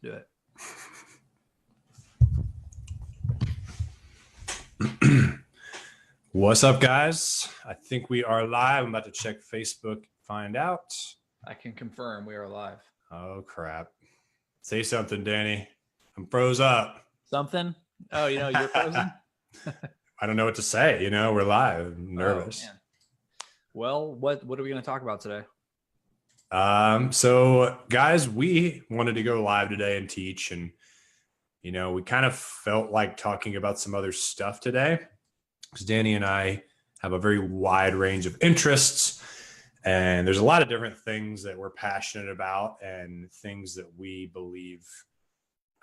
Let's do it. What's up, guys? I think we are live. I'm about to check Facebook, find out. I can confirm we are live. Oh, crap. Say something, Danny. I'm froze up. Something? Oh, you're frozen? I don't know what to say. We're live. I'm nervous. Oh, well, what are we going to talk about today? So, guys, we wanted to go live today and teach. And, we kind of felt like talking about some other stuff today. Because Danny and I have a very wide range of interests, and there's a lot of different things that we're passionate about and things that we believe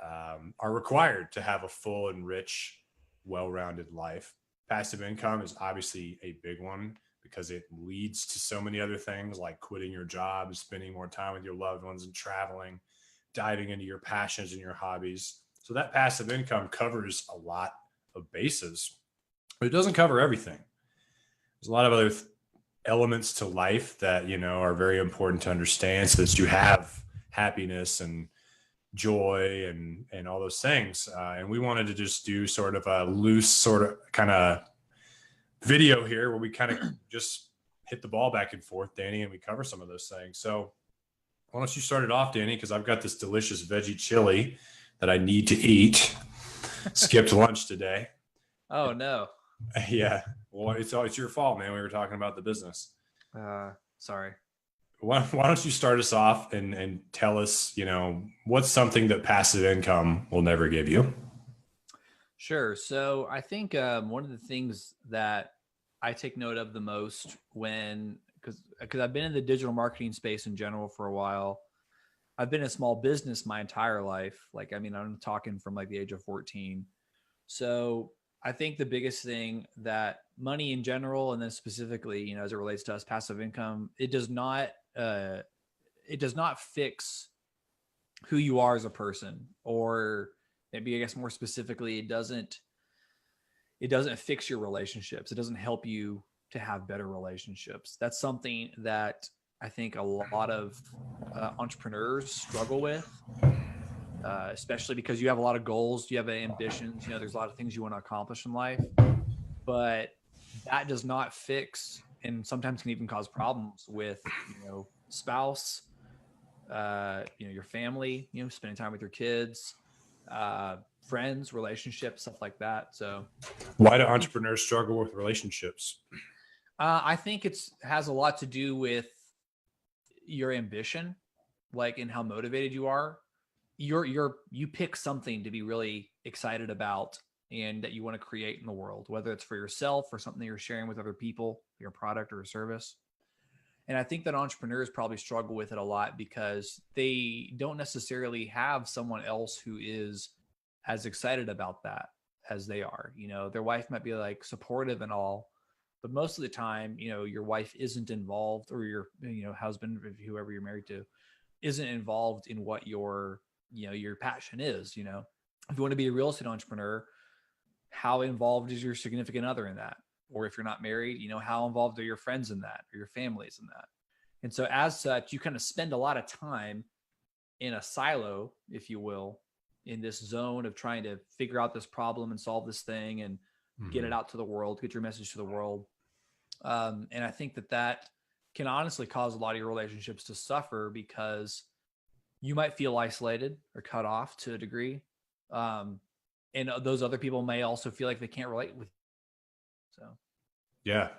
are required to have a full and rich, well-rounded life. Passive income is obviously a big one because it leads to so many other things like quitting your job, spending more time with your loved ones and traveling, diving into your passions and your hobbies. So that passive income covers a lot of bases. But it doesn't cover everything. There's a lot of other elements to life that, are very important to understand so that you have happiness and joy and all those things. And we wanted to just do sort of a loose sort of kind of video here where we kind of just hit the ball back and forth, Danny, and we cover some of those things. So why don't you start it off, Danny, because I've got this delicious veggie chili that I need to eat. Skipped lunch today. Oh, no. Yeah. Well, it's your fault, man. We were talking about the business. Sorry. Why don't you start us off and tell us, what's something that passive income will never give you? Sure. So I think one of the things that I take note of the most because I've been in the digital marketing space in general for a while. I've been in small business my entire life. I'm talking from the age of 14. So I think the biggest thing that money in general, and then specifically, as it relates to us, passive income, it does not fix who you are as a person, or maybe I guess more specifically, it doesn't fix your relationships. It doesn't help you to have better relationships. That's something that I think a lot of entrepreneurs struggle with. Especially because you have a lot of goals, you have ambitions, there's a lot of things you want to accomplish in life, but that does not fix, and sometimes can even cause problems with, spouse, your family, spending time with your kids, friends, relationships, stuff like that. So why do entrepreneurs struggle with relationships? I think has a lot to do with your ambition, and how motivated you are. You pick something to be really excited about and that you want to create in the world, whether it's for yourself or something you're sharing with other people, your product or a service. And I think that entrepreneurs probably struggle with it a lot because they don't necessarily have someone else who is as excited about that as they are. Their wife might be supportive and all, but most of the time, your wife isn't involved, or your, husband, whoever you're married to, isn't involved in what your passion is. If you want to be a real estate entrepreneur, how involved is your significant other in that? Or if you're not married, how involved are your friends in that, or your families in that? And so as such, you kind of spend a lot of time in a silo, if you will, in this zone of trying to figure out this problem and solve this thing and get it out to the world, get your message to the world. And I think that can honestly cause a lot of your relationships to suffer because you might feel isolated or cut off to a degree. And those other people may also feel like they can't relate with you. So. Yeah,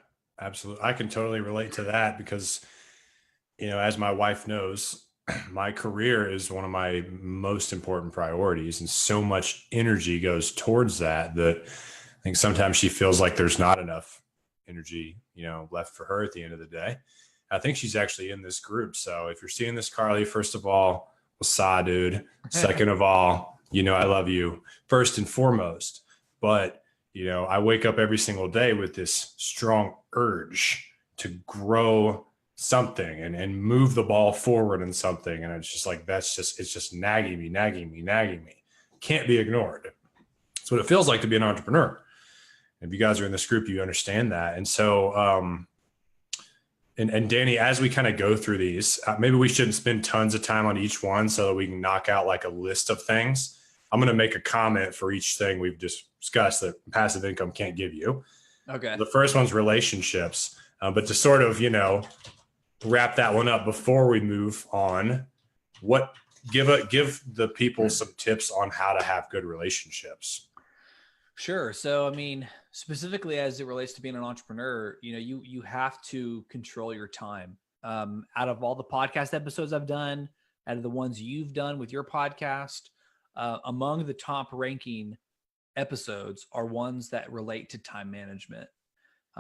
absolutely. I can totally relate to that because, as my wife knows, my career is one of my most important priorities. And so much energy goes towards that I think sometimes she feels like there's not enough energy, left for her at the end of the day. I think she's actually in this group. So if you're seeing this, Carly, first of all, wasa, dude. Second of all, I love you first and foremost. But, I wake up every single day with this strong urge to grow something and move the ball forward in something. And it's just it's just nagging me. Can't be ignored. That's what it feels like to be an entrepreneur. If you guys are in this group, you understand that. And so, And Danny, as we kind of go through these, maybe we shouldn't spend tons of time on each one so that we can knock out like a list of things. I'm going to make a comment for each thing we've discussed that passive income can't give you. Okay. The first one's relationships. But to sort of, wrap that one up before we move on, give the people some tips on how to have good relationships. Sure. So, I mean, specifically as it relates to being an entrepreneur, you have to control your time. Out of all the podcast episodes I've done, out of the ones you've done with your podcast, among the top ranking episodes are ones that relate to time management.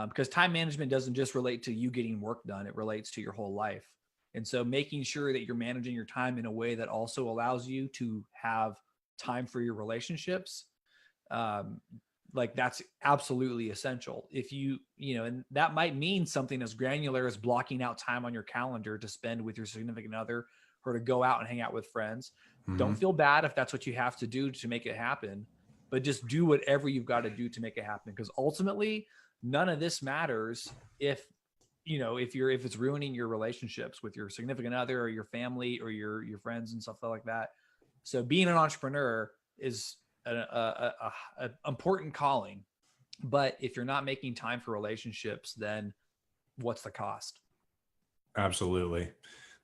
Because time management doesn't just relate to you getting work done, it relates to your whole life. And so making sure that you're managing your time in a way that also allows you to have time for your relationships, like that's absolutely essential. If and that might mean something as granular as blocking out time on your calendar to spend with your significant other or to go out and hang out with friends. Mm-hmm. Don't feel bad if that's what you have to do to make it happen, but just do whatever you've got to do to make it happen. Because ultimately, none of this matters if it's ruining your relationships with your significant other or your family or your friends and stuff like that. So being an entrepreneur is an important calling, but if you're not making time for relationships, then what's the cost? Absolutely.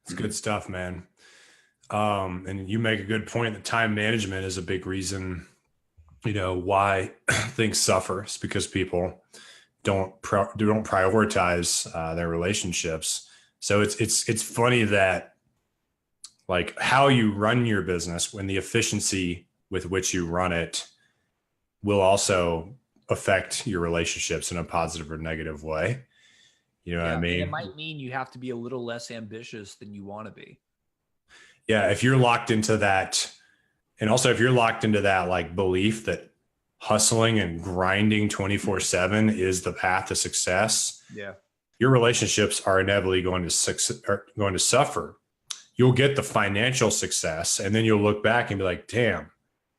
It's good stuff, man. And you make a good point that time management is a big reason, why things suffer. It's because people don't prioritize their relationships. So it's funny that like how you run your business when the efficiency with which you run it will also affect your relationships in a positive or negative way. You know what I mean? And it might mean you have to be a little less ambitious than you want to be. Yeah. If you're locked into that, and also if you're locked into that like belief that hustling and grinding 24/7 is the path to success, your relationships are inevitably going to suffer. You'll get the financial success, and then you'll look back and be like, damn,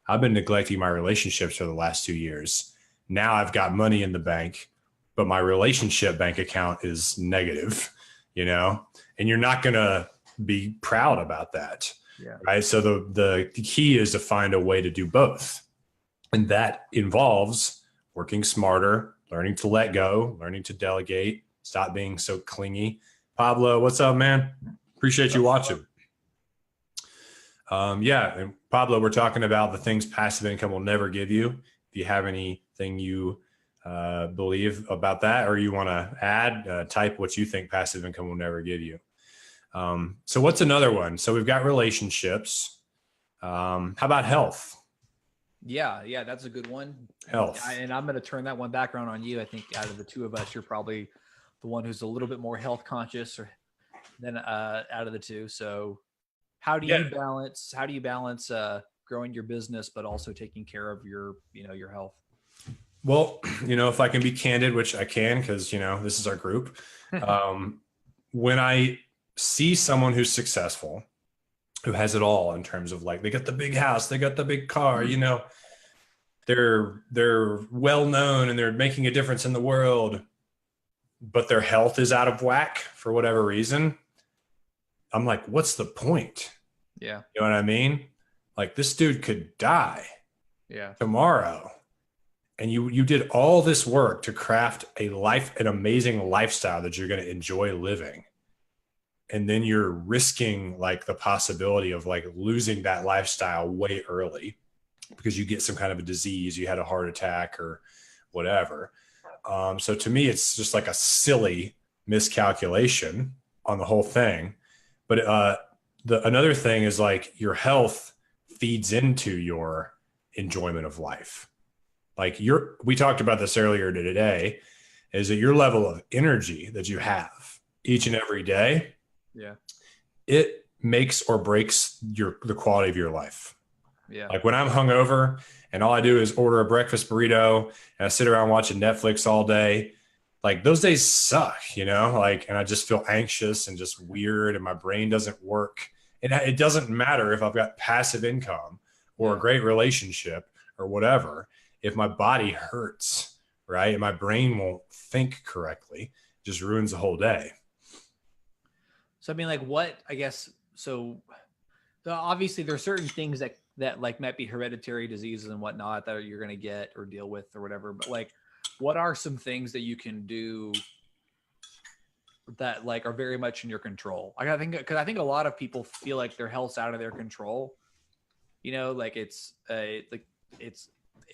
I've been neglecting my relationships for the last 2 years. Now I've got money in the bank, but my relationship bank account is negative, and you're not going to be proud about that. Yeah. Right. So the key is to find a way to do both. And that involves working smarter, learning to let go, learning to delegate, stop being so clingy. Pablo, what's up, man? Appreciate you watching. And Pablo, we're talking about the things passive income will never give you. If you have anything you believe about that, or you want to add, type what you think passive income will never give you. So what's another one? So we've got relationships. How about health? Yeah, that's a good one. Health. And I'm going to turn that one back around on you. I think out of the two of us, you're probably the one who's a little bit more health conscious than out of the two. So how do you balance growing your business, but also taking care of your health? Well, if I can be candid, which I can, because, this is our group. When I see someone who's successful, who has it all in terms of like, they got the big house, they got the big car, they're well known and they're making a difference in the world, but their health is out of whack for whatever reason. I'm like, what's the point? Yeah. You know what I mean? Like this dude could die tomorrow. And you did all this work to craft an amazing lifestyle that you're going to enjoy living. And then you're risking like the possibility of like losing that lifestyle way early because you get some kind of a disease, you had a heart attack or whatever. So to me, it's just like a silly miscalculation on the whole thing. But another thing is like your health feeds into your enjoyment of life. Like we talked about this earlier today, is that your level of energy that you have each and every day, it makes or breaks the quality of your life. Yeah. Like when I'm hungover and all I do is order a breakfast burrito and I sit around watching Netflix all day, like those days suck, and I just feel anxious and just weird and my brain doesn't work. And it doesn't matter if I've got passive income or a great relationship or whatever. If my body hurts, right, and my brain won't think correctly, it just ruins the whole day. So I mean, like, what I guess so. Obviously, there are certain things that like might be hereditary diseases and whatnot that you're going to get or deal with or whatever. But like, what are some things that you can do that like are very much in your control? Like, I think because I think a lot of people feel like their health's out of their control. You know, like it's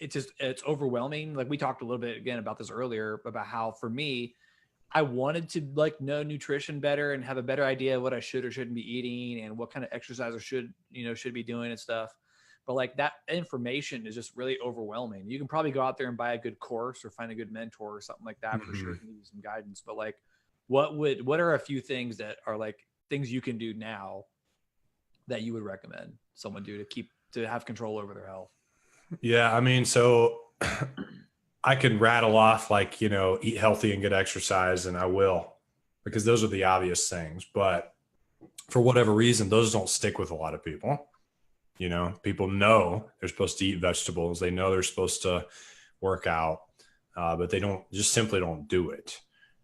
just it's overwhelming. Like we talked a little bit again about this earlier about how for me I wanted to like know nutrition better and have a better idea of what I should or shouldn't be eating and what kind of exercise I should be doing and stuff. But like that information is just really overwhelming. You can probably go out there and buy a good course or find a good mentor or something like that for sure. Can give you some guidance. But like, what are a few things that are like things you can do now that you would recommend someone do to have control over their health? Yeah, I mean, so I can rattle off like, eat healthy and get exercise, and I will, because those are the obvious things. But for whatever reason, those don't stick with a lot of people. People know they're supposed to eat vegetables. They know they're supposed to work out, but they simply don't do it.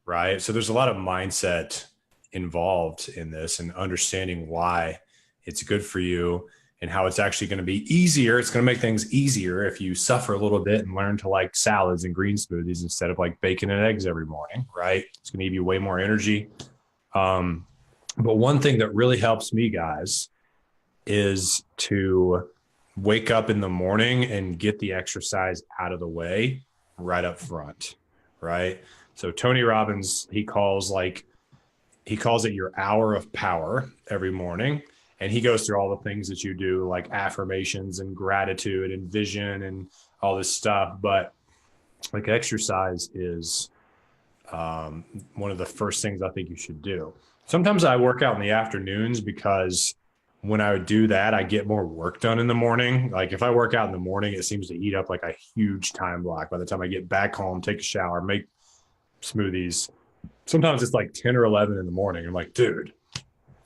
Right. So there's a lot of mindset involved in this and understanding why it's good for you and how it's actually going to be easier. It's going to make things easier if you suffer a little bit and learn to like salads and green smoothies instead of like bacon and eggs every morning. Right. It's going to give you way more energy. But one thing that really helps me, guys, is to wake up in the morning and get the exercise out of the way right up front. Right. So Tony Robbins, he calls it your hour of power every morning. And he goes through all the things that you do, like affirmations and gratitude and vision and all this stuff. But like exercise is one of the first things I think you should do. Sometimes I work out in the afternoons because when I would do that, I get more work done in the morning. Like if I work out in the morning, it seems to eat up like a huge time block. By the time I get back home, take a shower, make smoothies, sometimes it's like 10 or 11 in the morning. I'm like, dude,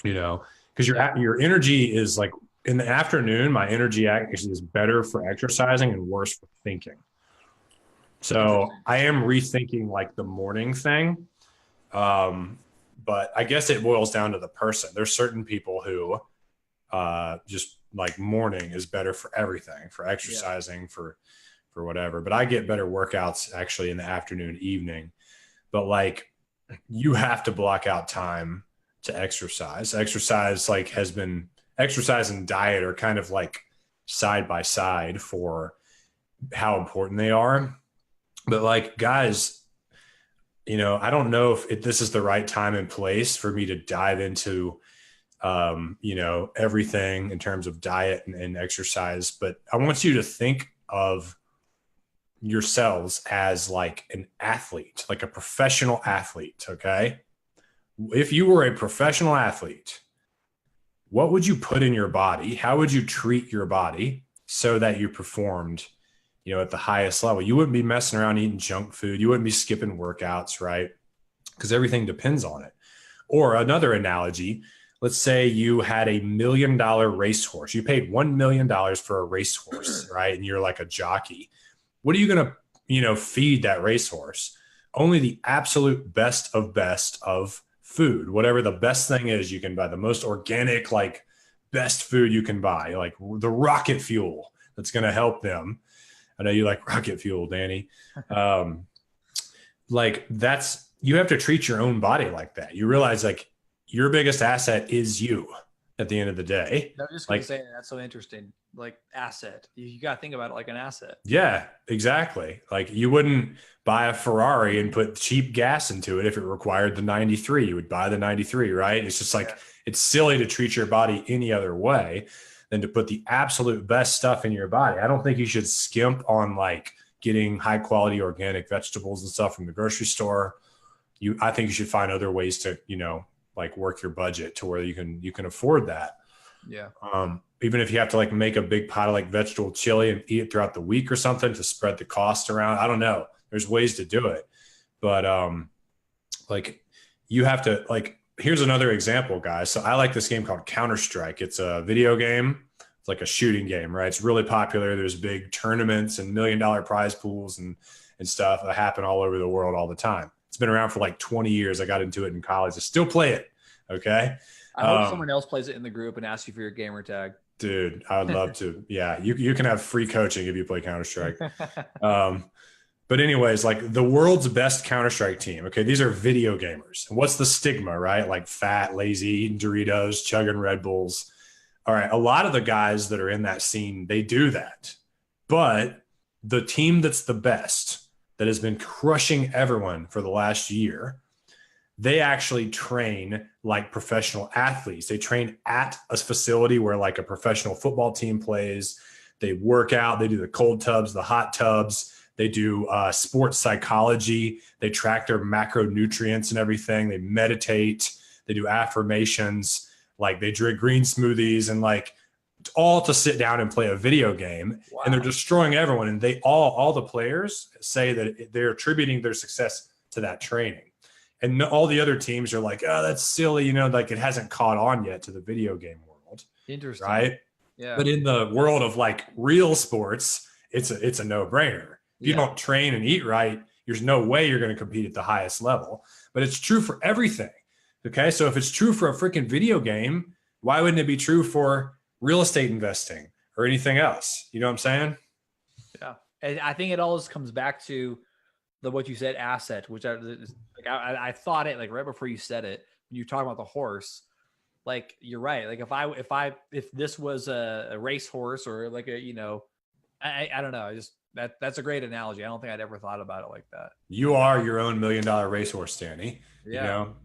because your energy is like in the afternoon, my energy actually is better for exercising and worse for thinking. So I am rethinking like the morning thing. But I guess it boils down to the person. There's certain people who just like morning is better for everything, for exercising, for whatever. But I get better workouts actually in the afternoon, evening. But like you have to block out time to exercise. Exercise exercise and diet are kind of like side by side for how important they are. But like guys, I don't know if this is the right time and place for me to dive into, everything in terms of diet and exercise. But I want you to think of yourselves as like an athlete, like a professional athlete. Okay. If you were a professional athlete, what would you put in your body? How would you treat your body so that you performed, at the highest level? You wouldn't be messing around eating junk food. You wouldn't be skipping workouts, right? Because everything depends on it. Or another analogy, let's say you had $1 million racehorse. You paid $1 million for a racehorse, right? And you're like a jockey. What are you going to, feed that racehorse? Only the absolute best of food. Whatever the best thing is, you can buy the most organic, like best food you can buy, like the rocket fuel that's going to help them. I know you like rocket fuel, Danny. You have to treat your own body like that. You realize like your biggest asset is you at the end of the day. I was just going to say, that's so interesting. Like asset, you got to think about it like an asset. Yeah, exactly. Like you wouldn't buy a Ferrari and put cheap gas into it if it required the 93. You would buy the 93, right? It's just like, It's silly to treat your body any other way than to put the absolute best stuff in your body. I don't think you should skimp on like getting high quality organic vegetables and stuff from the grocery store. I think you should find other ways to, like work your budget to where you can afford that. Yeah. Even if you have to like make a big pot of like vegetable chili and eat it throughout the week or something to spread the cost around. I don't know. There's ways to do it, but like you have to like, here's another example, guys. So I like this game called Counter-Strike. It's a video game. It's like a shooting game, right? It's really popular. There's big tournaments and $1 million prize pools and stuff that happen all over the world all the time. It's been around for like 20 years. I got into it in college. I still play it. Okay. I hope someone else plays it in the group and asks you for your gamer tag. Dude, I would love to. Yeah, you can have free coaching if you play Counter-Strike. But anyways, like the world's best Counter-Strike team. Okay, these are video gamers. And what's the stigma, right? Like fat, lazy, eating Doritos, chugging Red Bulls. All right, a lot of the guys that are in that scene, they do that. But the team that's the best, that has been crushing everyone for the last year, they actually train like professional athletes. They train at a facility where like a professional football team plays. They work out. They do the cold tubs, the hot tubs. They do sports psychology. They track their macronutrients and everything. They meditate. They do affirmations. Like they drink green smoothies and like all to sit down and play a video game. Wow. And they're destroying everyone. And they all the players say that they're attributing their success to that training. And all the other teams are like, oh, that's silly. You know, like it hasn't caught on yet to the video game world. Interesting. Right. Yeah. But in the world of like real sports, it's a no-brainer. If you don't train and eat right, there's no way you're going to compete at the highest level. But it's true for everything. Okay. So if it's true for a freaking video game, why wouldn't it be true for real estate investing or anything else? You know what I'm saying? Yeah. And I think it always comes back to what you said, asset, which I thought it like right before you said it, when you were talking about the horse, like you're right. Like if this was a race horse or like a, you know, I don't know. I just, that's a great analogy. I don't think I'd ever thought about it like that. You are your own $1 million racehorse, Danny. Yeah. You know,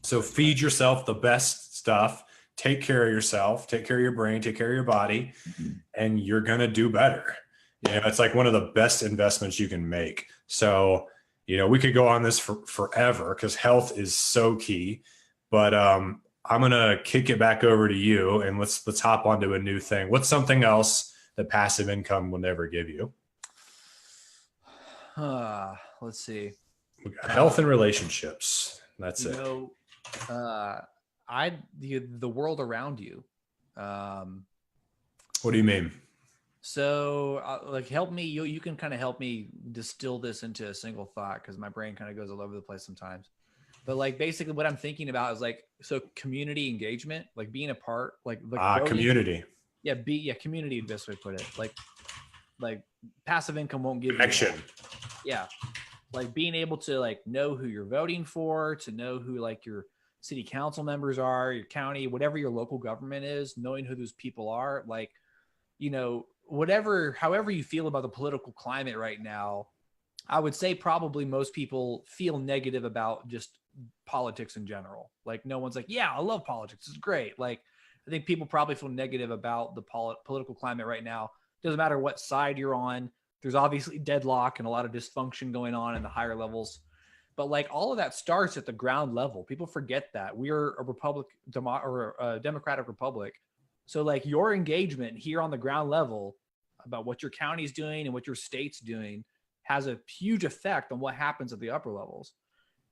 so feed yourself the best stuff, take care of yourself, take care of your brain, take care of your body, and you're going to do better. You know, it's like one of the best investments you can make. So, you know, we could go on this for forever because health is so key, but I'm going to kick it back over to you and let's hop onto a new thing. What's something else that passive income will never give you? Let's see. We got health and relationships. That's it. Know, the world around you. What do you mean? So like help me, you can kind of help me distill this into a single thought because my brain kind of goes all over the place sometimes. But like basically what I'm thinking about is like, so community engagement, like being a part, like community. Yeah. Community, the best way to put it. Like passive income won't give connection. You yeah. Like being able to like know who you're voting for, to know who like your city council members are, your county, whatever your local government is, knowing who those people are, like, you know, however you feel about the political climate right now, I would say probably most people feel negative about just politics in general. Like no one's like, yeah, I love politics. It's great. Like I think people probably feel negative about the political climate right now. Doesn't matter what side you're on. There's obviously deadlock and a lot of dysfunction going on in the higher levels. But like all of that starts at the ground level. People forget that we're a democratic republic. So like your engagement here on the ground level about what your county's doing and what your state's doing has a huge effect on what happens at the upper levels.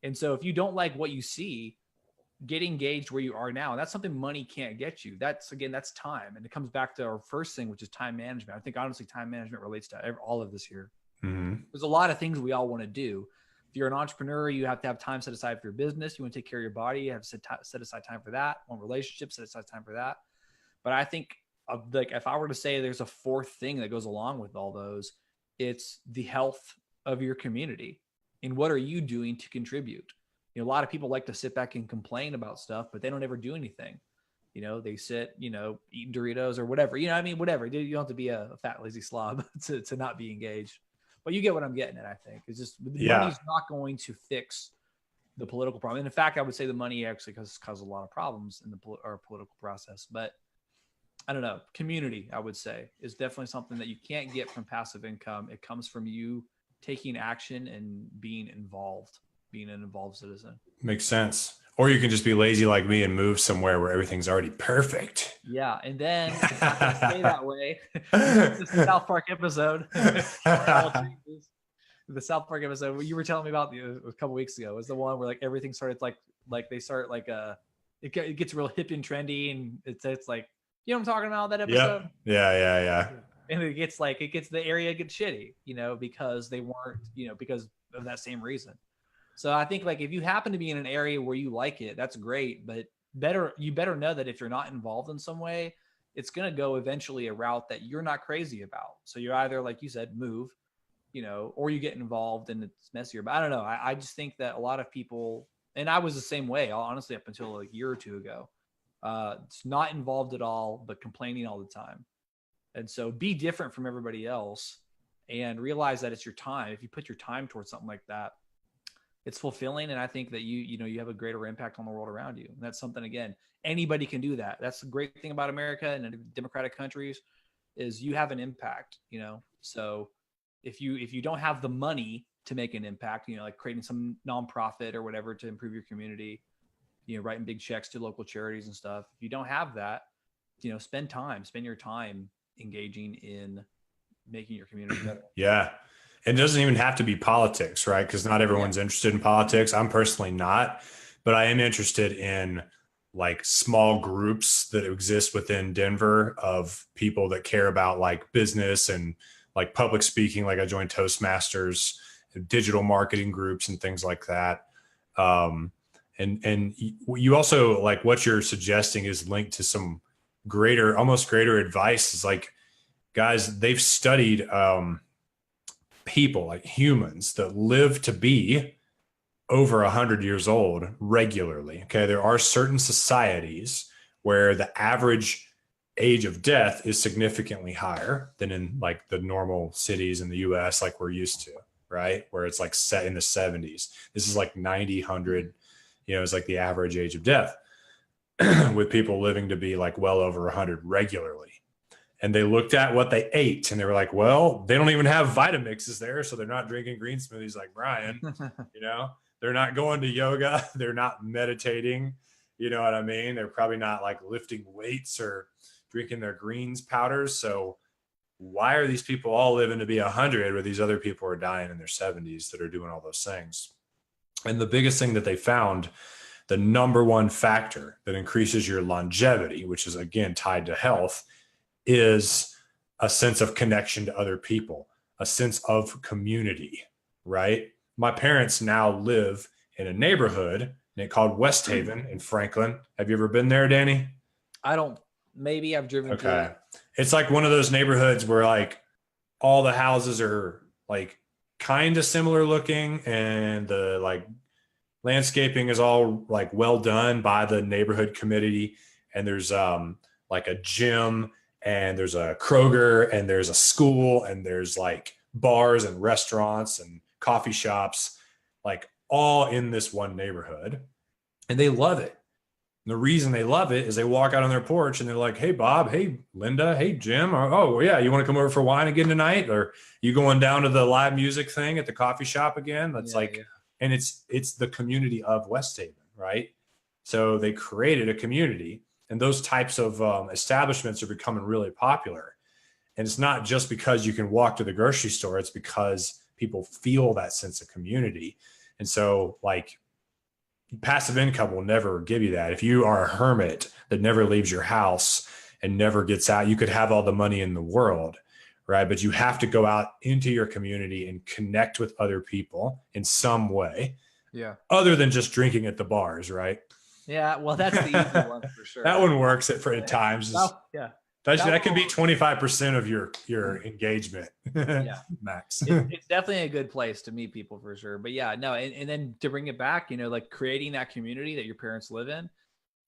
And so if you don't like what you see, get engaged where you are now. And that's something money can't get you. That's time. And it comes back to our first thing, which is time management. I think honestly, time management relates to all of this here. Mm-hmm. There's a lot of things we all want to do. If you're an entrepreneur, you have to have time set aside for your business. You want to take care of your body. You have to set aside time for that. On relationships, set aside time for that. But I think like if I were to say there's a fourth thing that goes along with all those, it's the health of your community. And what are you doing to contribute? You know, a lot of people like to sit back and complain about stuff, but they don't ever do anything. You know, they sit, you know, eating Doritos or whatever, you know, I mean, whatever. You don't have to be a fat, lazy slob to not be engaged, but you get what I'm getting at. I think it's just money's not going to fix the political problem. And in fact, I would say the money actually causes a lot of problems in our political process, but I don't know. Community, I would say, is definitely something that you can't get from passive income. It comes from you taking action and being involved, being an involved citizen. Makes sense. Or you can just be lazy like me and move somewhere where everything's already perfect. Yeah. And then stay that way. The South Park episode. The South Park episode you were telling me about a couple weeks ago was the one where like everything started like they start like it gets real hip and trendy and it's like, you know what I'm talking about, that episode? Yeah. And it gets the area gets shitty, you know, because they weren't, you know, because of that same reason. So I think like if you happen to be in an area where you like it, that's great, but you better know that if you're not involved in some way, it's going to go eventually a route that you're not crazy about. So you're either, like you said, move, or you get involved and it's messier. But I don't know. I just think that a lot of people, and I was the same way, honestly, up until a year or two ago, it's not involved at all, but complaining all the time. And so be different from everybody else and realize that it's your time. If you put your time towards something like that, it's fulfilling. And I think that you have a greater impact on the world around you. And that's something, again, anybody can do that. That's the great thing about America and democratic countries is you have an impact, So if you don't have the money to make an impact, like creating some nonprofit or whatever to improve your community, writing big checks to local charities and stuff. If you don't have that, spend your time engaging in making your community better. Yeah. It doesn't even have to be politics, right? Because not everyone's interested in politics. I'm personally not, but I am interested in like small groups that exist within Denver of people that care about like business and like public speaking. Like I joined Toastmasters, digital marketing groups and things like that. And you also, like, what you're suggesting is linked to some almost greater advice. Is like, guys, they've studied people, like humans that live to be over 100 years old regularly. Okay. There are certain societies where the average age of death is significantly higher than in like the normal cities in the US, like we're used to, right? Where it's like set in the 70s. This is like 90, 100, it's like the average age of death with people living to be like well over 100 regularly. And they looked at what they ate and they were like, well, they don't even have Vitamixes there. So they're not drinking green smoothies like Brian, they're not going to yoga. They're not meditating. You know what I mean? They're probably not like lifting weights or drinking their greens powders. So why are these people all living to be 100 where these other people are dying in their 70s that are doing all those things? And the biggest thing that they found, the number one factor that increases your longevity, which is again tied to health, is a sense of connection to other people, a sense of community, right? My parents now live in a neighborhood called West Haven in Franklin. Have you ever been there, Danny? Maybe I've driven through Okay. it. It's like one of those neighborhoods where like all the houses are like kind of similar looking and the like landscaping is all like well done by the neighborhood committee. And there's like a gym and there's a Kroger and there's a school and there's like bars and restaurants and coffee shops, like all in this one neighborhood. And they love it. And the reason they love it is they walk out on their porch and they're like, hey, Bob, hey, Linda, hey, Jim. Or, oh, yeah, you want to come over for wine again tonight? Or you going down to the live music thing at the coffee shop again? That's and it's the community of West Haven, right? So they created a community. And those types of establishments are becoming really popular. And it's not just because you can walk to the grocery store. It's because people feel that sense of community. And so like passive income will never give you that. If you are a hermit that never leaves your house and never gets out, you could have all the money in the world, right? But you have to go out into your community and connect with other people in some way. Yeah. Other than just drinking at the bars, right? Yeah, well, that's the easy one for sure. That one works at times. That could be 25% of your engagement. Yeah, max. It's definitely a good place to meet people for sure. But yeah, no, and then to bring it back, like creating that community that your parents live in,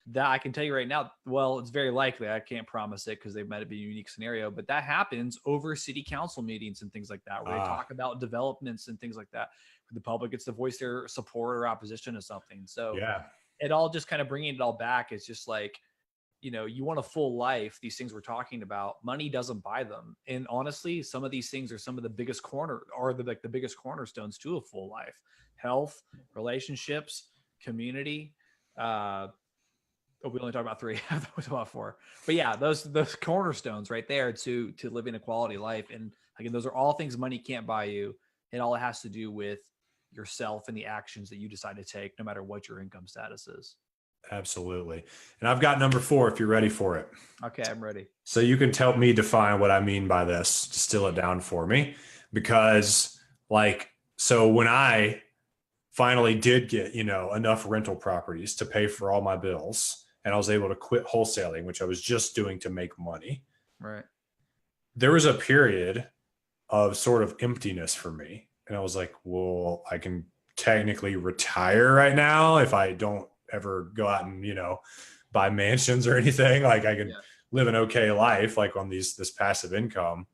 that I can tell you right now, well, it's very likely. I can't promise it because they might be a unique scenario, but that happens over city council meetings and things like that, where they talk about developments and things like that. The public gets to voice their support or opposition to something. So yeah. It all just kind of bringing it all back is just like, you want a full life. These things we're talking about, money doesn't buy them. And honestly, some of these things are some of the biggest the biggest cornerstones to a full life: health, relationships, community. We only talk about 3. I thought we talked about 4. But yeah, those cornerstones right there to living a quality life. And again, those are all things money can't buy you. And all it has to do with yourself and the actions that you decide to take, no matter what your income status is. Absolutely. And I've got number 4 if you're ready for it. Okay, I'm ready. So you can help me define what I mean by this, distill it down for me. Because so when I finally did get, enough rental properties to pay for all my bills and I was able to quit wholesaling, which I was just doing to make money. Right. There was a period of sort of emptiness for me. And I was like, well, I can technically retire right now if I don't ever go out and, buy mansions or anything. Like I can live an okay life, like on this passive income.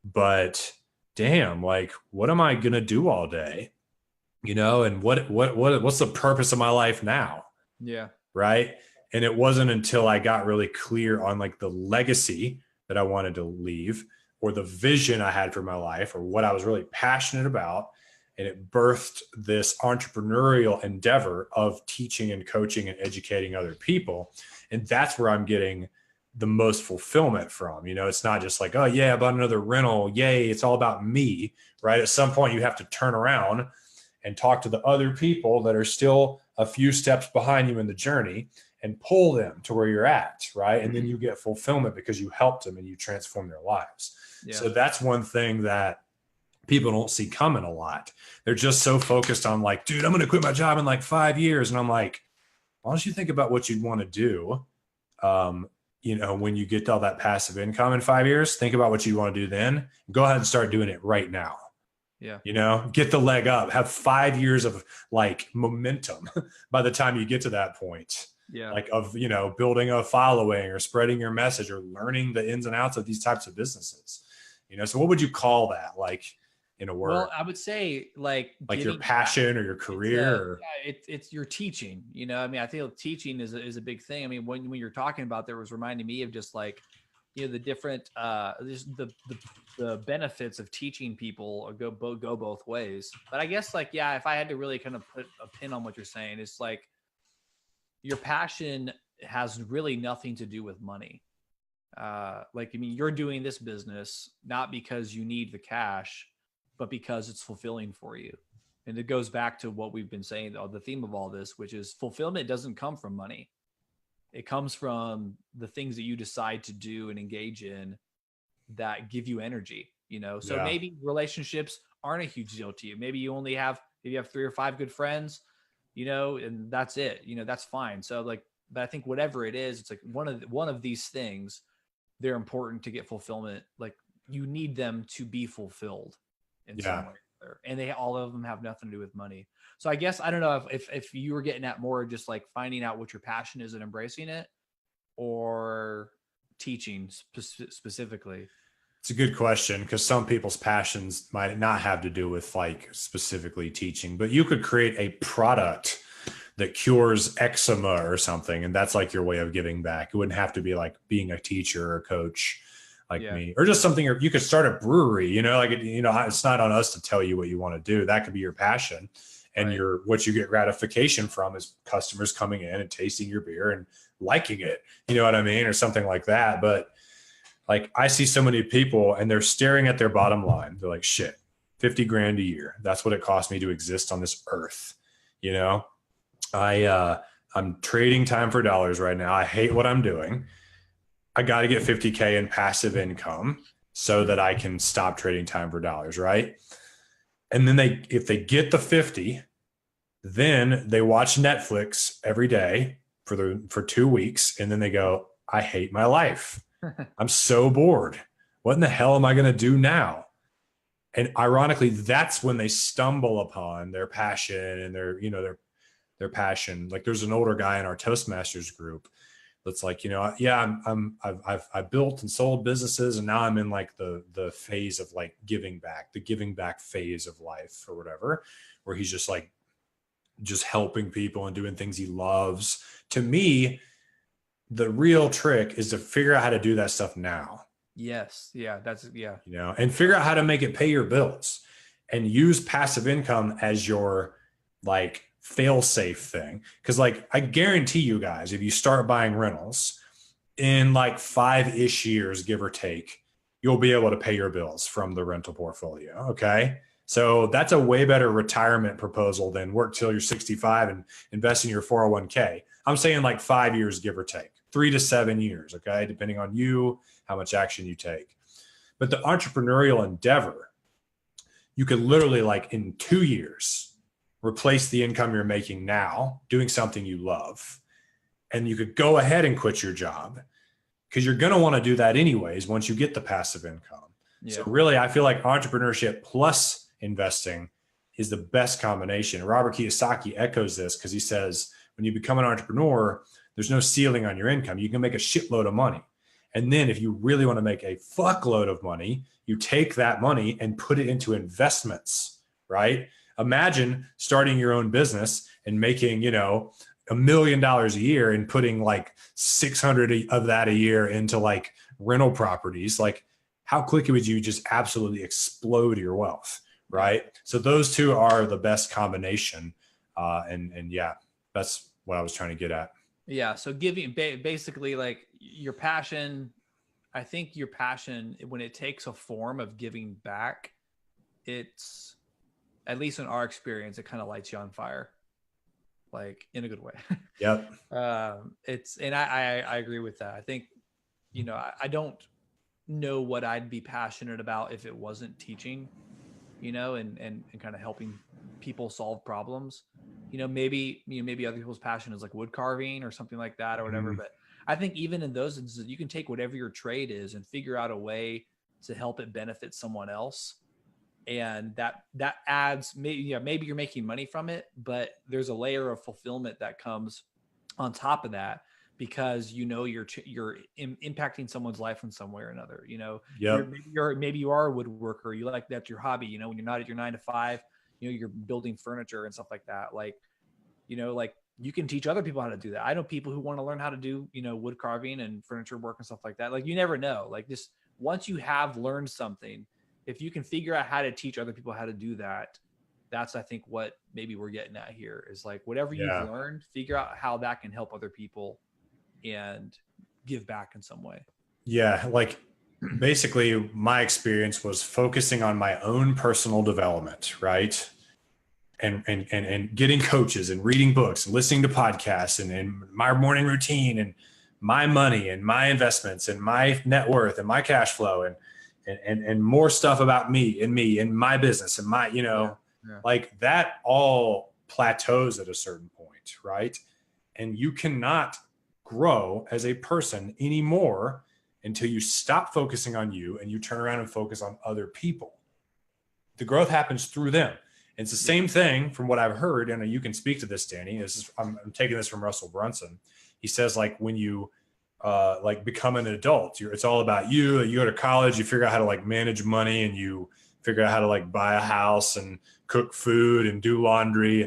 But damn, like, what am I going to do all day? And what's the purpose of my life now? Yeah. Right. And it wasn't until I got really clear on like the legacy that I wanted to leave, or the vision I had for my life, or what I was really passionate about. And it birthed this entrepreneurial endeavor of teaching and coaching and educating other people. And that's where I'm getting the most fulfillment from. It's not just like, oh yeah, I bought another rental. Yay. It's all about me, right? At some point you have to turn around and talk to the other people that are still a few steps behind you in the journey and pull them to where you're at, right? And then you get fulfillment because you helped them and you transform their lives. Yeah. So that's one thing that people don't see coming a lot. They're just so focused on like, dude, I'm going to quit my job in like 5 years. And I'm like, why don't you think about what you'd want to do? When you get all that passive income in 5 years, think about what you want to do then. Go ahead and start doing it right now. Yeah. Get the leg up, have 5 years of like momentum by the time you get to that point. Yeah. Like of, building a following or spreading your message or learning the ins and outs of these types of businesses. So what would you call that? Like in a word? Well, I would say like your passion or your career. It's your teaching, I think teaching is a big thing. I mean, when you're talking about that, was reminding me of just like, the different, the benefits of teaching people go both ways. But I guess like, if I had to really kind of put a pin on what you're saying, it's like your passion has really nothing to do with money. You're doing this business not because you need the cash, but because it's fulfilling for you. And it goes back to what we've been saying, the theme of all this, which is fulfillment doesn't come from money. It comes from the things that you decide to do and engage in that give you energy, So maybe relationships aren't a huge deal to you. Maybe you have 3 or 5 good friends, and that's it, that's fine. So like, but I think whatever it is, it's like one of these things, they're important to get fulfillment. Like you need them to be fulfilled in some way. And all of them have nothing to do with money. So I guess, I don't know if you were getting at more just like finding out what your passion is and embracing it, or teaching specifically. It's a good question, because some people's passions might not have to do with like specifically teaching, but you could create a product that cures eczema or something. And that's like your way of giving back. It wouldn't have to be like being a teacher or a coach like me, or just something, or you could start a brewery, it's not on us to tell you what you want to do. That could be your passion. And what you get gratification from is customers coming in and tasting your beer and liking it, you know what I mean? Or something like that. But like, I see so many people and they're staring at their bottom line. They're like, shit, 50 grand a year. That's what it cost me to exist on this earth. I'm trading time for dollars right now. I hate what I'm doing. I got to get 50K in passive income so that I can stop trading time for dollars. Right. And then if they get the 50, then they watch Netflix every day for 2 weeks. And then they go, I hate my life. I'm so bored. What in the hell am I going to do now? And ironically, that's when they stumble upon their passion and their passion. Like there's an older guy in our Toastmasters group that's like, I've built and sold businesses, and now I'm in like the phase of like giving back, the giving back phase of life or whatever, where he's just like, just helping people and doing things he loves. To me, the real trick is to figure out how to do that stuff now. Yes. Yeah. And figure out how to make it pay your bills, and use passive income as your like fail-safe thing. Cause like, I guarantee you guys, if you start buying rentals in like 5-ish years, give or take, you'll be able to pay your bills from the rental portfolio. Okay. So that's a way better retirement proposal than work till you're 65 and invest in your 401k. I'm saying like 5 years, give or take, 3 to 7 years. Okay. Depending on you, how much action you take. But the entrepreneurial endeavor, you could literally like in 2 years, replace the income you're making now doing something you love. and you could go ahead and quit your job because you're going to want to do that anyways once you get the passive income. Yeah. So really, I feel like entrepreneurship plus investing is the best combination. Robert Kiyosaki echoes this because he says, when you become an entrepreneur, there's no ceiling on your income. You can make a shitload of money. And then if you really want to make a fuckload of money, you take that money and put it into investments, right? Imagine starting your own business and making, $1 million a year and putting like 600 of that a year into like rental properties. Like, how quickly would you just absolutely explode your wealth, right? So those two are the best combination. And yeah, that's what I was trying to get at. Yeah. So giving basically like your passion, I think your passion, when it takes a form of giving back, it's, at least in our experience, it kind of lights you on fire, like in a good way. Yep. And I agree with that. I think, I don't know what I'd be passionate about if it wasn't teaching, and kind of helping people solve problems. Maybe other people's passion is like wood carving or something like that or whatever. Mm-hmm. But I think even in those instances, you can take whatever your trade is and figure out a way to help it benefit someone else. And that adds, maybe you're making money from it, but there's a layer of fulfillment that comes on top of that, because you're impacting someone's life in some way or another. Yep. Maybe you are a woodworker. You like, that's your hobby. When you're not at your 9 to 5, you're building furniture and stuff like that. Like, like you can teach other people how to do that. I know people who want to learn how to do, wood carving and furniture work and stuff like that. Like, you never know. Like, just once you have learned something, if you can figure out how to teach other people how to do that, that's, I think, what maybe we're getting at here is like, whatever you've learned, figure out how that can help other people and give back in some way. Yeah. Like, basically my experience was focusing on my own personal development, right? And getting coaches and reading books and listening to podcasts and my morning routine and my money and my investments and my net worth and my cash flow and more stuff about me and my business and my, like that all plateaus at a certain point, right? And you cannot grow as a person anymore until you stop focusing on you and you turn around and focus on other people. The growth happens through them. And it's the same thing from what I've heard. And you can speak to this, Danny. I'm taking this from Russell Brunson. He says, like, when you like become an adult, it's all about you. You go to college, you figure out how to like manage money, and you figure out how to like buy a house and cook food and do laundry.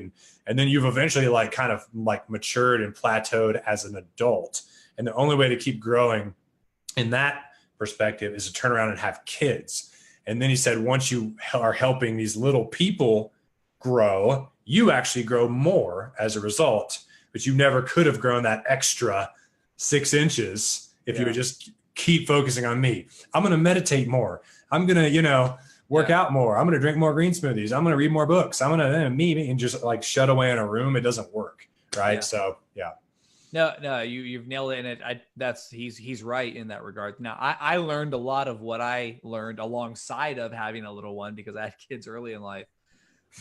And then you've eventually like kind of like matured and plateaued as an adult. And the only way to keep growing in that perspective is to turn around and have kids. And then he said, once you are helping these little people grow, you actually grow more as a result, but you never could have grown that extra 6 inches if you would just keep focusing on me. I'm going to meditate more. I'm going to, work out more. I'm going to drink more green smoothies. I'm going to read more books. I'm going to me and just like shut away in a room. It doesn't work. Right. Yeah. So, yeah. No, you've nailed it. And he's right in that regard. Now, I learned a lot of what I learned alongside of having a little one, because I had kids early in life.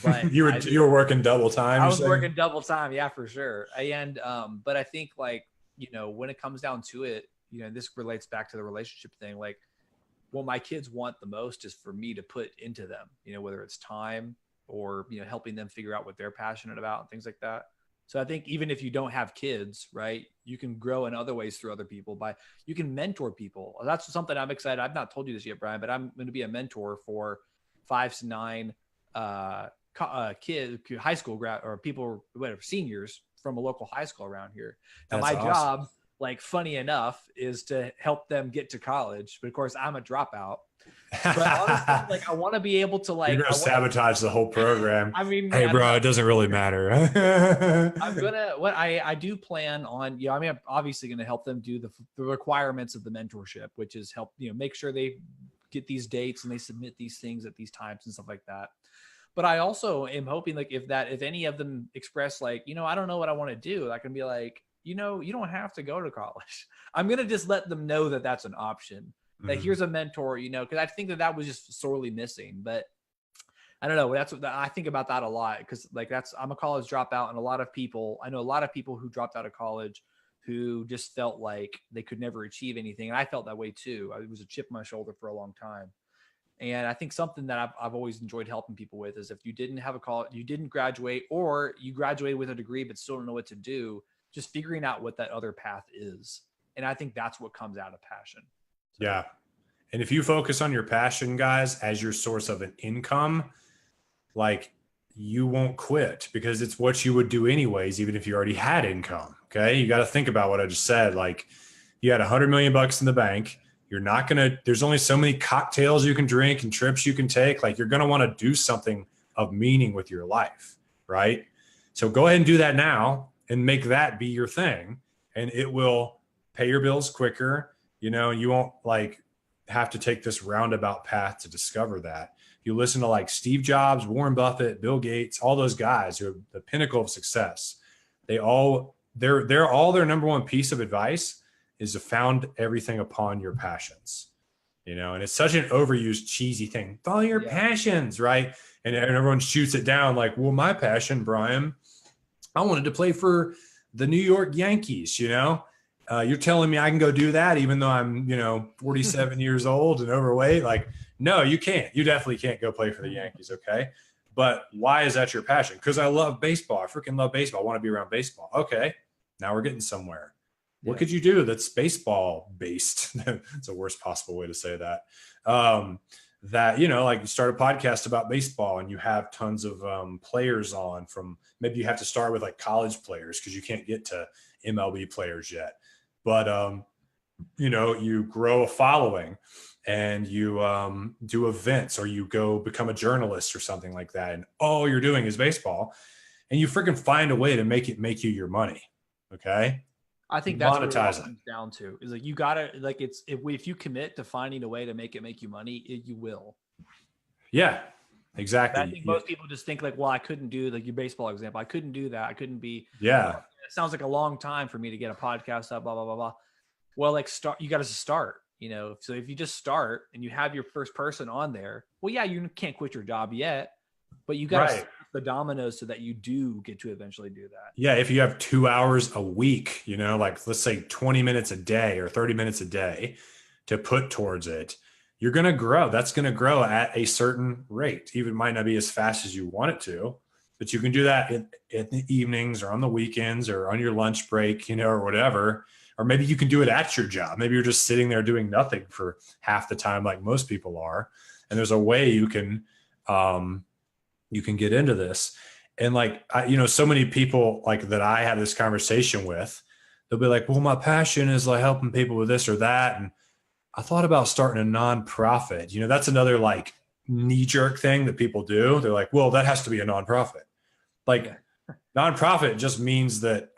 But you were working double time. I was working double time. Yeah, for sure. And, but I think like, when it comes down to it, this relates back to the relationship thing. Like, what my kids want the most is for me to put into them, whether it's time or, helping them figure out what they're passionate about and things like that. So I think even if you don't have kids, right, you can grow in other ways through other people. You can mentor people. That's something I'm excited. I've not told you this yet, Brian, but I'm going to be a mentor for 5 to 9 kids, high school grad or people, whatever, seniors from a local high school around here. Now, my job, like, funny enough, is to help them get to college. But of course, I'm a dropout. But honestly, like, I want to be able to, like, you're gonna sabotage the whole program. I mean, hey, bro, it doesn't really matter. I do plan on, I'm obviously going to help them do the requirements of the mentorship, which is help, make sure they get these dates and they submit these things at these times and stuff like that. But I also am hoping, like, if any of them express, like, I don't know what I want to do, I can be like, you don't have to go to college. I'm going to just let them know that that's an option. That here's a mentor, because I think that was just sorely missing. But I don't know. That's what I think about that a lot, because, like, I'm a college dropout, and I know a lot of people who dropped out of college who just felt like they could never achieve anything. And I felt that way too. It was a chip on my shoulder for a long time. And I think something that I've always enjoyed helping people with is if you didn't have a college, you didn't graduate, or you graduated with a degree but still don't know what to do, just figuring out what that other path is. And I think that's what comes out of passion. So. Yeah. And if you focus on your passion, guys, as your source of an income, like you won't quit because it's what you would do anyways, even if you already had income. Okay. You got to think about what I just said. Like you had $100 million in the bank. You're not going to, there's only so many cocktails you can drink and trips you can take. Like you're going to want to do something of meaning with your life. Right. So go ahead and do that now and make that be your thing. And it will pay your bills quicker. You know, you won't like have to take this roundabout path to discover that. You listen to like Steve Jobs, Warren Buffett, Bill Gates, all those guys who are the pinnacle of success. They're all their number one piece of advice is to found everything upon your passions, you know, and it's such an overused, cheesy thing. Follow your passions, right? And everyone shoots it down like, well, my passion, Brian, I wanted to play for the New York Yankees, you know? You're telling me I can go do that even though I'm, 47 years old and overweight? Like, no, you can't. You definitely can't go play for the Yankees, okay? But why is that your passion? Because I love baseball. I freaking love baseball. I want to be around baseball. Okay, now we're getting somewhere. What could you do that's baseball based? It's the worst possible way to say that. Like you start a podcast about baseball and you have tons of players on from, maybe you have to start with like college players because you can't get to MLB players yet. But, you grow a following and you do events or you go become a journalist or something like that. And all you're doing is baseball and you freaking find a way to make you your money. Okay. I think that's what it comes down to is like, you gotta like, it's, if you commit to finding a way to make you money, you will. Yeah, exactly. But I think most people just think like, well, I couldn't do like your baseball example. I couldn't do that. I couldn't be, it sounds like a long time for me to get a podcast up, blah, blah, blah, blah. Well, like you got to start, so if you just start and you have your first person on there, well, yeah, you can't quit your job yet, but you got to start the dominoes so that you do get to eventually do that. Yeah. If you have 2 hours a week, like let's say 20 minutes a day or 30 minutes a day to put towards it, you're going to grow. That's going to grow at a certain rate. Even might not be as fast as you want it to, but you can do that in the evenings or on the weekends or on your lunch break, or whatever. Or maybe you can do it at your job. Maybe you're just sitting there doing nothing for half the time, like most people are. And there's a way you can get into this. And like, so many people like that I have this conversation with, they'll be like, well, my passion is like helping people with this or that. And I thought about starting a nonprofit. That's another like knee-jerk thing that people do. They're like, well, that has to be a nonprofit. Like nonprofit just means that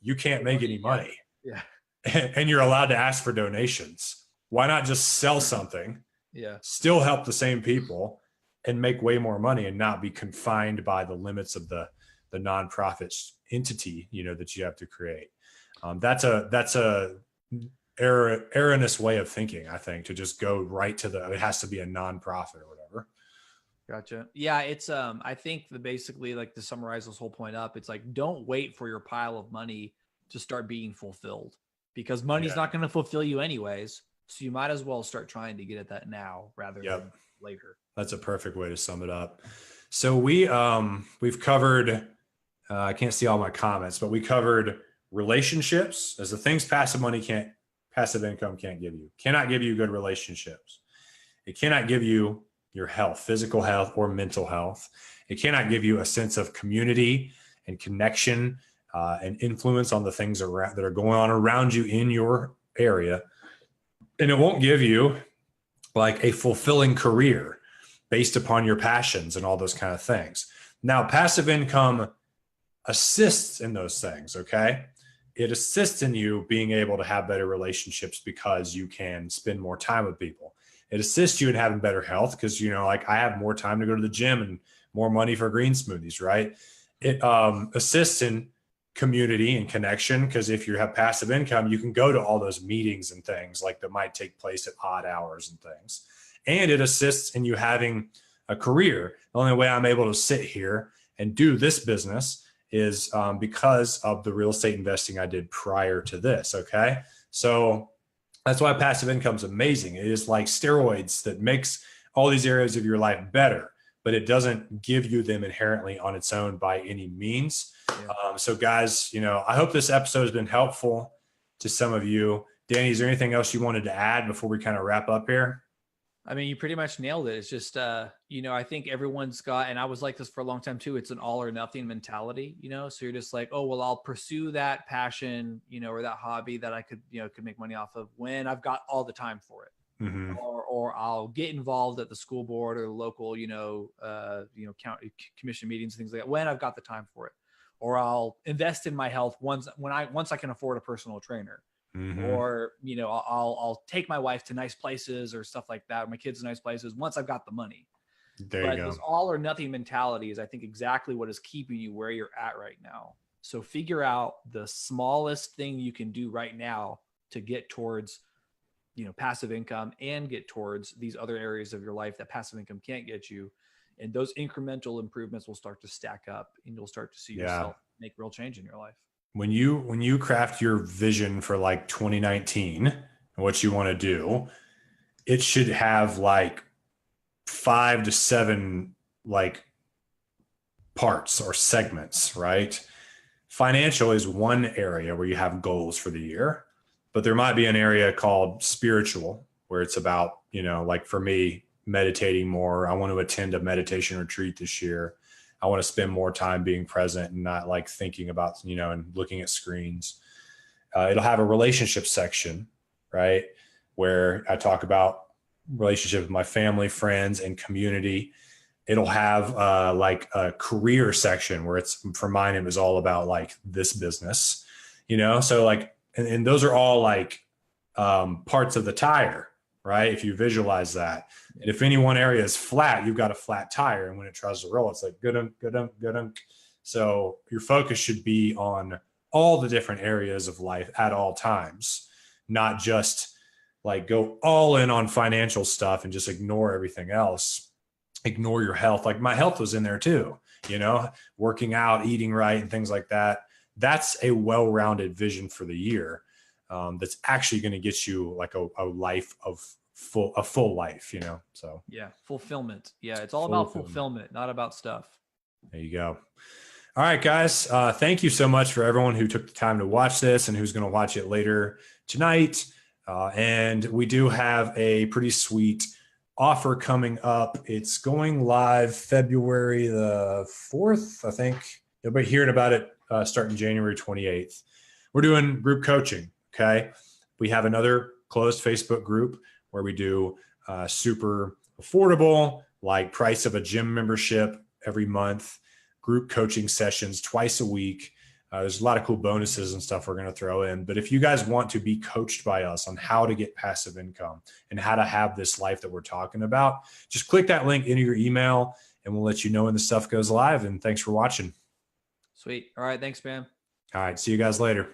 you can't make any money. Yeah. And you're allowed to ask for donations. Why not just sell something? Yeah. Still help the same people and make way more money and not be confined by the limits of the nonprofit entity, that you have to create. That's a erroneous way of thinking, I think, to just go right to it has to be a nonprofit or whatever. Gotcha. Yeah. It's, I think basically like to summarize this whole point up, it's like, don't wait for your pile of money to start being fulfilled because money's not going to fulfill you anyways. So you might as well start trying to get at that now rather than later. That's a perfect way to sum it up. So we've covered, I can't see all my comments, but we covered relationships as the things passive income can't give you. Cannot give you good relationships. It cannot give you your health, physical health or mental health. It cannot give you a sense of community and connection and influence on the things that are going on around you in your area. And it won't give you like a fulfilling career based upon your passions and all those kind of things. Now, passive income assists in those things, okay? It assists in you being able to have better relationships because you can spend more time with people. It assists you in having better health because, like I have more time to go to the gym and more money for green smoothies, right? It assists in community and connection because if you have passive income, you can go to all those meetings and things like that might take place at odd hours and things. And it assists in you having a career. The only way I'm able to sit here and do this business is because of the real estate investing I did prior to this. Okay. So that's why passive income is amazing. It is like steroids that makes all these areas of your life better, but it doesn't give you them inherently on its own by any means. Yeah. So guys, I hope this episode has been helpful to some of you. Danny, is there anything else you wanted to add before we kind of wrap up here? I mean, you pretty much nailed it. It's just, I think everyone's got, and I was like this for a long time too. It's an all or nothing mentality, so you're just like, oh, well, I'll pursue that passion, or that hobby that I could make money off of when I've got all the time for it. Mm-hmm. Or I'll get involved at the school board or the local, county commission meetings, things like that when I've got the time for it. Or I'll invest in my health once I can afford a personal trainer. Mm-hmm. Or, I'll take my wife to nice places or stuff like that. My kids to nice places once I've got the money. There you go. This all or nothing mentality is, I think, exactly what is keeping you where you're at right now. So figure out the smallest thing you can do right now to get towards, passive income and get towards these other areas of your life that passive income can't get you. And those incremental improvements will start to stack up, and you'll start to see yourself make real change in your life. When you craft your vision for like 2019 and what you want to do, it should have like 5 to 7 like parts or segments, right? Financial is one area where you have goals for the year, but there might be an area called spiritual where it's about, like for me, meditating more. I want to attend a meditation retreat this year. I want to spend more time being present and not like thinking about, and looking at screens. It'll have a relationship section, right? Where I talk about relationship with my family, friends, and community. It'll have like a career section where for mine, it was all about like this business, so like, and those are all like parts of the tire, right? If you visualize that. And if any one area is flat, you've got a flat tire. And when it tries to roll, it's like, good. So your focus should be on all the different areas of life at all times, not just like go all in on financial stuff and just ignore everything else. Ignore your health. Like my health was in there too, working out, eating right, and things like that. That's a well-rounded vision for the year. That's actually going to get you like a life of a full life, so yeah, fulfillment. Yeah, it's all about fulfillment, not about stuff. There you go. All right, guys, thank you so much for everyone who took the time to watch this and who's going to watch it later tonight. And we do have a pretty sweet offer coming up. It's going live February the 4th, I think. You'll be hearing about it starting January 28th. We're doing group coaching. Okay. We have another closed Facebook group where we do super affordable, like price of a gym membership every month, group coaching sessions twice a week. There's a lot of cool bonuses and stuff we're going to throw in. But if you guys want to be coached by us on how to get passive income and how to have this life that we're talking about, just click that link into your email and we'll let you know when the stuff goes live. And thanks for watching. Sweet. All right. Thanks, man. All right. See you guys later.